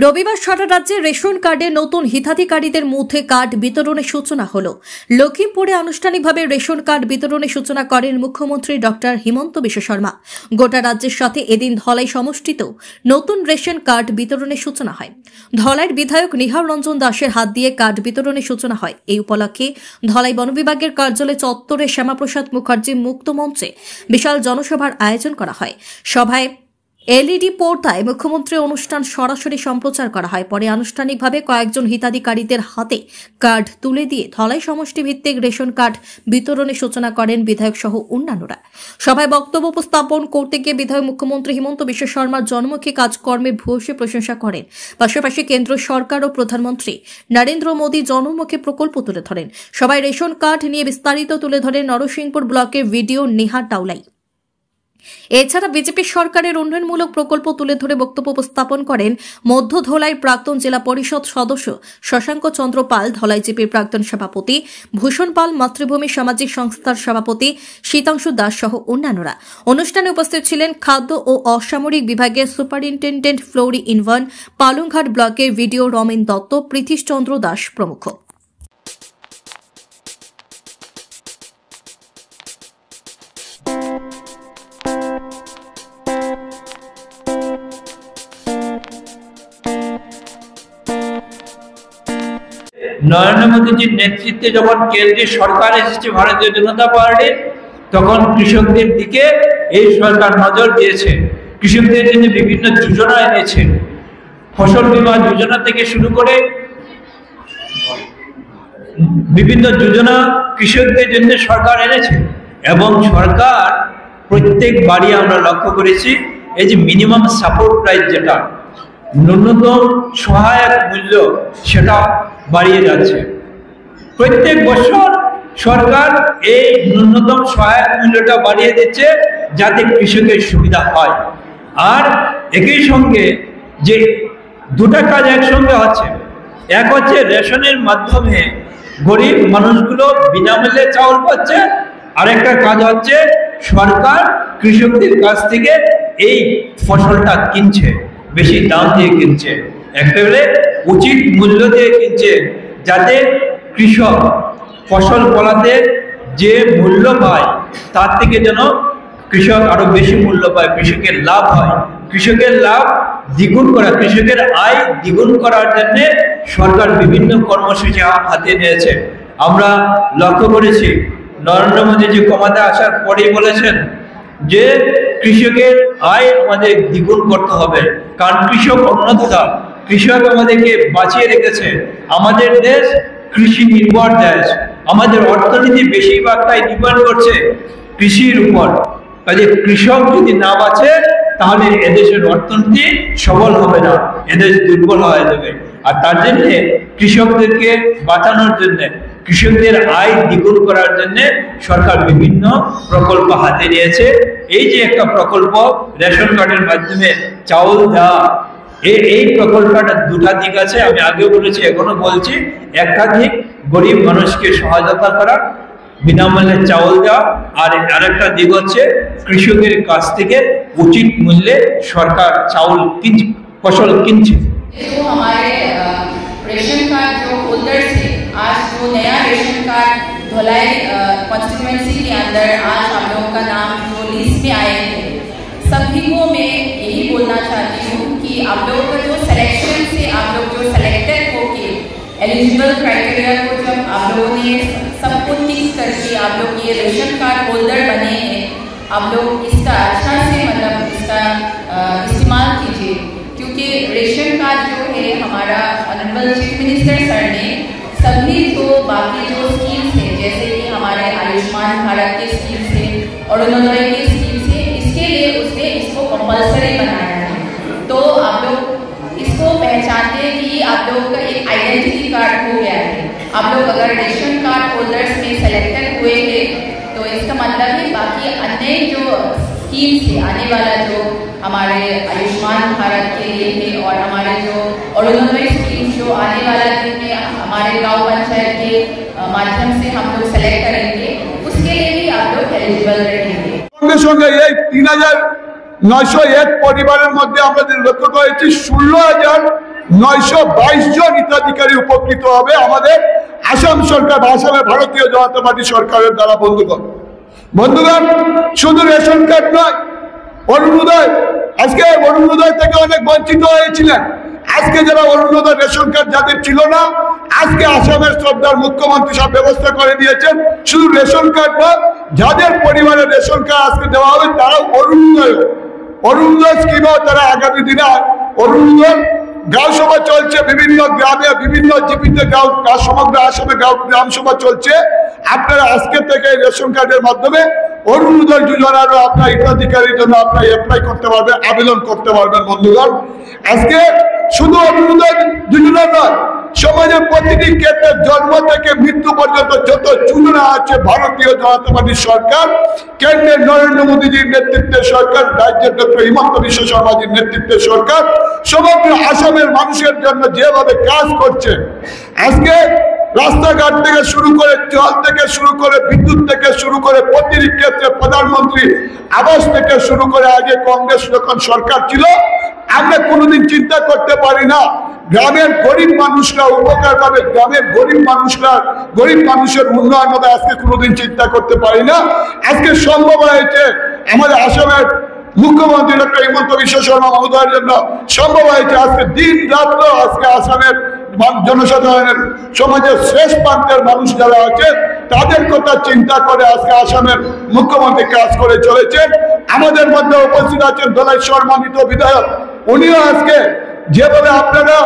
রবিবার সারা রাজ্যে রেশন কার্ডে নতুন হিতাধিকারীদের মধ্যে কার্ড বিতরণের সূচনা হল। লখিমপুরে আনুষ্ঠানিকভাবে রেশন কার্ড বিতরণের সূচনা করেন মুখ্যমন্ত্রী ডক্টর হিমন্ত বিশ্ব শর্মা। গোটা রাজ্যের সাথে এদিন ধলাই সমষ্টিতেও নতুন রেশন কার্ড বিতরণের সূচনা হয়। ধলাইয়ের বিধায়ক নিহার রঞ্জন দাসের হাত দিয়ে কার্ড বিতরণের সূচনা হয়। এই উপলক্ষে ধলাই বন বিভাগের কার্যালয় চত্বরে শ্যামাপ্রসাদ মুখার্জি মুক্ত মঞ্চে বিশাল জনসভার আয়োজন করা হয়। সভায় এলইডি পর্দায় মুখ্যমন্ত্রী অনুষ্ঠান সরাসরি সম্প্রচার করা হয়। পরে আনুষ্ঠানিকভাবে কয়েকজন হিতাধিকারীদের হাতে কার্ড তুলে দিয়ে ধলাই সমষ্টি ভিত্তিক রেশন কার্ড বিতরণের সূচনা করেন বিধায়ক সহ অন্যান্যরা। সভায় বক্তব্য উপস্থাপন করতে গিয়ে বিধায়ক মুখ্যমন্ত্রী হিমন্ত বিশ্ব শর্মার জনমুখী কাজকর্মের ভূয়সী প্রশংসা করেন। পাশাপাশি কেন্দ্র সরকার ও প্রধানমন্ত্রী নরেন্দ্র মোদী জনমুখী প্রকল্প তুলে ধরেন। সবাই রেশন কার্ড নিয়ে বিস্তারিত তুলে ধরেন নরসিংপুর ব্লকের ভিডিও নেহা টাউলাই। এছাড়া বিজেপি সরকারের উন্নয়নমূলক প্রকল্প তুলে ধরে বক্তব্য উপস্থাপন করেন মধ্য ধলাইয়ের প্রাক্তন জেলা পরিষদ সদস্য শশাঙ্ক চন্দ্র পাল, ধলাই জিপির প্রাক্তন সভাপতি ভূষণ পাল, মাতৃভূমি সামাজিক সংস্থার সভাপতি শীতাংশু দাস সহ অন্যান্যরা। অনুষ্ঠানে উপস্থিত ছিলেন খাদ্য ও অসামরিক বিভাগের সুপারিনটেন্ডেন্ট ফ্লোরি ইনভান, পালংঘাট ব্লকের ভিডিও রমেন দত্ত, প্রীতিশ চন্দ্র দাস প্রমুখ। নরেন্দ্র মোদীজির নেতৃত্বে যখন কেন্দ্রীয় সরকার এসেছে ভারতীয় জনতা পার্টির, তখন কৃষকদের দিকে এই সরকার নজর দিয়েছে। কৃষকদের জন্য বিভিন্ন যোজনা এনেছে। ফসল বীমা যোজনা থেকে শুরু করে বিভিন্ন যোজনা কৃষকদের জন্য সরকার এনেছে। এবং সরকার প্রত্যেক বাড়ি আমরা লক্ষ্য করেছি, এই যে মিনিমাম সাপোর্ট প্রাইস, যেটা ন্যূনতম সহায়ক মূল্য, সেটা বাড়িয়ে যাচ্ছে। প্রত্যেক বছর সরকার এই ন্যূনতম সহায়ক মূল্যটা বাড়িয়ে দিচ্ছে যাতে কৃষকের সুবিধা হয়। আর একই সঙ্গে যে দুটা কাজ একসঙ্গে হচ্ছে, এক হচ্ছে রেশনের মাধ্যমে গরিব মানুষগুলো বিনামূল্যে চাউল পাচ্ছে, আরেকটা কাজ হচ্ছে সরকার কৃষকদের কাছ থেকে এই ফসলটা কিনছে, বেশি দাম দিয়ে কিনছে, একেবারে উচিত মূল্য দিয়ে কিনছে, যাতে কৃষক ফসল ফলাতে যে মূল্য পায় তার থেকে যেন কৃষক আরো বেশি মূল্য পায়, কৃষকের লাভ হয়। কৃষকের লাভ দ্বিগুণ করা, কৃষকের আয় দ্বিগুণ করার জন্য সরকার বিভিন্ন কর্মসূচি হাতে নিয়েছে। আমরা লক্ষ্য করেছি নরেন্দ্র মোদীজি ক্ষমতা আসার পরেই বলেছেন যে কৃষকের আয় আমাদের দ্বিগুণ করতে হবে, কারণ কৃষক অন্নদাতা, কৃষক আমাদেরকে বাঁচিয়ে রেখেছে। আমাদের দেশ কৃষি নির্ভর দেশ, আমাদের অর্থনীতি বেশিরভাগটাই নির্ভর করছে কৃষির উপর। কাজে কৃষক যদি না বাঁচে তাহলে এদেশের অর্থনীতি সবল হবে না, এদেশ দুর্বল হয়ে যাবে। আর তার জন্য কৃষকদেরকে বাঁচানোর জন্য, কৃষকদের আয় দ্বিগুণ করার জন্য সরকার বিভিন্ন প্রকল্প হাতে নিয়েছে। এই যে একটা প্রকল্প রেশন কার্ডের মাধ্যমে চাউল দেওয়া, এই প্রকল্পটা দুটা দিক আছে, আমি আগেও বলেছি এখনো বলছি। একটা দিক গরিব মানুষকে সহায়তা করা, বিনামূল্যে চাউল দেওয়া, আর আরেকটা দিক হচ্ছে কৃষকের কাছ থেকে উচিত মূল্যে সরকার চাউল ফসল কিনছে। रेशन कार्ड जो होल्डर थे, आज जो नया रेशन कार्ड धलाई कॉन्स्टिट्यूएंसी के अंदर आज आप लोगों का नाम जो लिस्ट में आए थे, सभी को मैं यही बोलना चाहती हूँ कि आप लोगों का जो सिलेक्शन से आप लोग जो सिलेक्टेड होके एलिजिबल क्राइटेरिया को जब आप लोगों ने सबको टिक करके आप लोग ये रेशन कार्ड होल्डर बने हैं, आप लोग इसका अच्छा से मतलब इसका इस्तेमाल कीजिए। क्योंकि रेशन कार्ड जो है हमारा ऑनरेबल चीफ मिनिस्टर सर ने सभी तो बाकी जो स्कीम्स है, जैसे कि हमारे आयुष्मान भारत के स्कीम्स है और अरुणोदय के स्कीम्स है, इसके लिए उसने इसको कंपल्सरी बनाया है। तो आप लोग इसको पहचानते हैं कि आप लोग का एक आइडेंटिटी कार्ड हो गया है। आप लोग अगर रेशन कार्ड होल्डर्स में सेलेक्टेड हुए हैं तो इसका मतलब है बाकी अन्य जो स्कीम्स है, आने वाला जो हमारे आयुष्मान भारत के लिए है और हमारे जो अरुणोदय स्कीम जो आने वाला दिन में हमारे गांव पंचायत के माध्यम से हम लोग सेलेक्ट करेंगे, उसके लिए भी आप लोग एलिजिबल रहेंगे। 3001 পরিবারের মধ্যে আমাদের লক্ষ্য করেছি 16,000 922 জন হিতাধিকারী উপকৃত হবে আমাদের আসাম সরকার বা আসামের ভারতীয় জনতা পার্টি সরকারের দ্বারা। বন্ধুগণ, শুধু রেশন কার্ড নয়, অরুণোদয়, আজকে অরুণোদয় থেকে অনেক বঞ্চিত হয়েছিলেন। আজকে যারা অরুণোদয় রেশন কার্ড যাদের ছিল না, আজকে আসামের শ্রদ্ধার মুখ্যমন্ত্রী সব ব্যবস্থা করে দিয়েছেন। শুধু রেশন কার্ড নয়, যাদের পরিবারে রেশন কার্ড আজকে দেওয়া হবে তারা অরুণোদয় স্কিমেও তারা আগামী দিনে অরুণোদয় গ্রাম সভা চলছে, বিভিন্ন গ্রামে বিভিন্ন জিপিতে সমগ্র আসামে গ্রাম সভা চলছে। আপনারা আজকে থেকে রেশন কার্ডের মাধ্যমে অরুণোদয় যোজনারও আপনার হিতাধিকারীর জন্য আপনারা অ্যাপ্লাই করতে পারবেন, আবেদন করতে পারবেন। বন্ধুগণ, আজকে শুধু অরুণোদয় যোজনা নয়, সমাজের প্রতিটি ক্ষেত্রে জন্ম থেকে মৃত্যু পর্যন্ত যত যোজনা আছে ভারতীয় জনতা পার্টির সরকার, কেন্দ্রের নরেন্দ্র মোদীজির নেতৃত্বে সরকার, রাজ্যের ডক্টর হিমন্ত বিশ্ব শর্মাজির নেতৃত্বে সরকার সমগ্র আসামের মানুষের জন্য যেভাবে কাজ করছে, আজকে রাস্তাঘাট থেকে শুরু করে, জল থেকে শুরু করে, বিদ্যুৎ থেকে শুরু করে, প্রতিটি ক্ষেত্রে প্রধানমন্ত্রী আবাস থেকে শুরু করে, আগে কংগ্রেস যখন সরকার ছিল আমরা কোনোদিন চিন্তা করতে পারি না গ্রামের গরিব মানুষরা উপকার পাবে, গ্রামের গরিব মানুষের উন্নয়ন হবে, আজকে কোনোদিন চিন্তা করতে পারি না। আজকে সম্ভব হয়েছে আমাদের আসামের মুখ্যমন্ত্রী ডক্টর হিমন্ত বিশ্ব শর্মা মহোদয়ের জন্য সম্ভব হয়েছে। আজকে দিন রাত্র আজকে আসামের জনসাধারণের সমাজের শেষ প্রান্তের মানুষ যারা আছে তাদের কথা চিন্তা করে আজকে আসামের মুখ্যমন্ত্রী কাজ করে চলেছেন। আমাদের মধ্যে উপস্থিত আছেন দলাই সম্মানিত বিধায়ক, উনিও আজকে যেভাবে আপনারা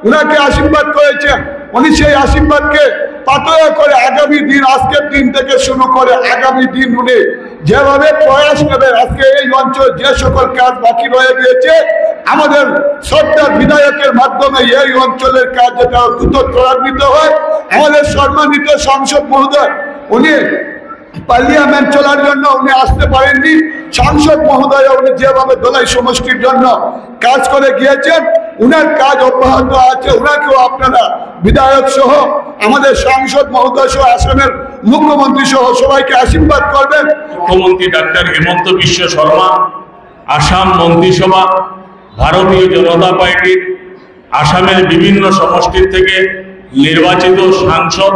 উনাকে আশীর্বাদ করেছেন, উনি সেই আশীর্বাদকে পাথেয় করে আগামী দিন, আজকের দিন থেকে শুরু করে আগামী দিন উনি যেভাবে প্রয়াস নেবেন, আজকে এই অঞ্চলে যে সকল কাজ বাকি রয়ে গিয়েছে আমাদের সরকার বিধায়কের মাধ্যমে এই অঞ্চলের কাজ যেটা দ্রুত ত্বরান্বিত হয়। আমাদের সম্মানিত সাংসদ মহোদয়, উনি পার্লামেন্ট চলার জন্য উনি আসতে পারেননি, সাংসদ মহোদয় উনি যেভাবে দলাই সমষ্টির জন্য কাজ করে গিয়েছেন, উনার কাজ অব্যাহত আছে। উনাকেও আপনারা বিধায়ক সহ আমাদের সাংসদ মহোদয় সহ আসামের মুখ্যমন্ত্রী সহ সবাইকে আশীর্বাদ করবেন। মুখ্যমন্ত্রী ডাক্তার হিমন্ত বিশ্ব শর্মা, আসাম মন্ত্রিসভা, ভারতীয় জনতা পার্টির আসামের বিভিন্ন সমষ্টির থেকে নির্বাচিত সাংসদ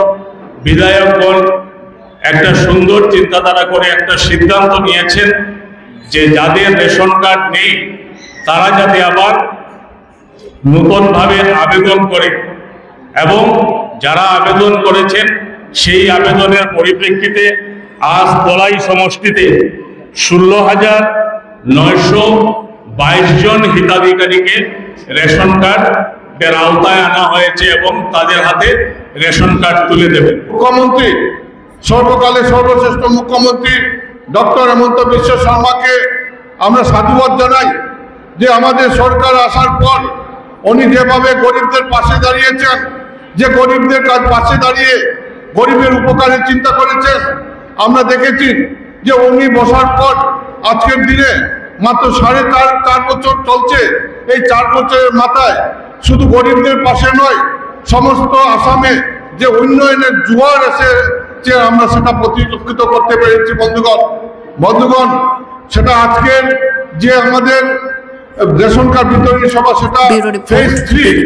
বিধায়কগণ একটা সুন্দর চিন্তাধারা করে একটা সিদ্ধান্ত নিয়েছেন যে যাদের রেশন কার্ড নেই তারা যাতে আবার নতুনভাবে আবেদন করে, এবং যারা আবেদন করেছেন সেই আবেদনের পরিপ্রেক্ষিতে আজ দলাই সমষ্টিতে 16,922 জন হিতাধিকারীকে রেশন কার্ডের আওতায় আনা হয়েছে এবং তাদের হাতে রেশন কার্ড তুলে দেবে। মুখ্যমন্ত্রী, সর্বকালে সর্বশ্রেষ্ঠ মুখ্যমন্ত্রী ডক্টর হিমন্ত বিশ্ব শর্মাকে আমরা সাধুবাদ জানাই যে আমাদের সরকার আসার পর উনি যেভাবে গরিবদের পাশে দাঁড়িয়েছেন, যে গরিবদের পাশে দাঁড়িয়ে গরিবের উপকারের চিন্তা করেছেন। আমরা দেখেছি যে উনি বসার পর আজকের দিনে মাত্র 4.5 বছর চলছে, এই 4 বছরের মাথায় শুধু গরিবদের পাশে নয়, সমস্ত আসামে যে উন্নয়নের জোয়ার এসে যে আমরা সেটা পরিলক্ষিত করতে পেরেছি। বন্ধুগণ, সেটা আজকের যে আমাদের রেশন কার্ড বিতরণী সভা, সেটা ফেজ 3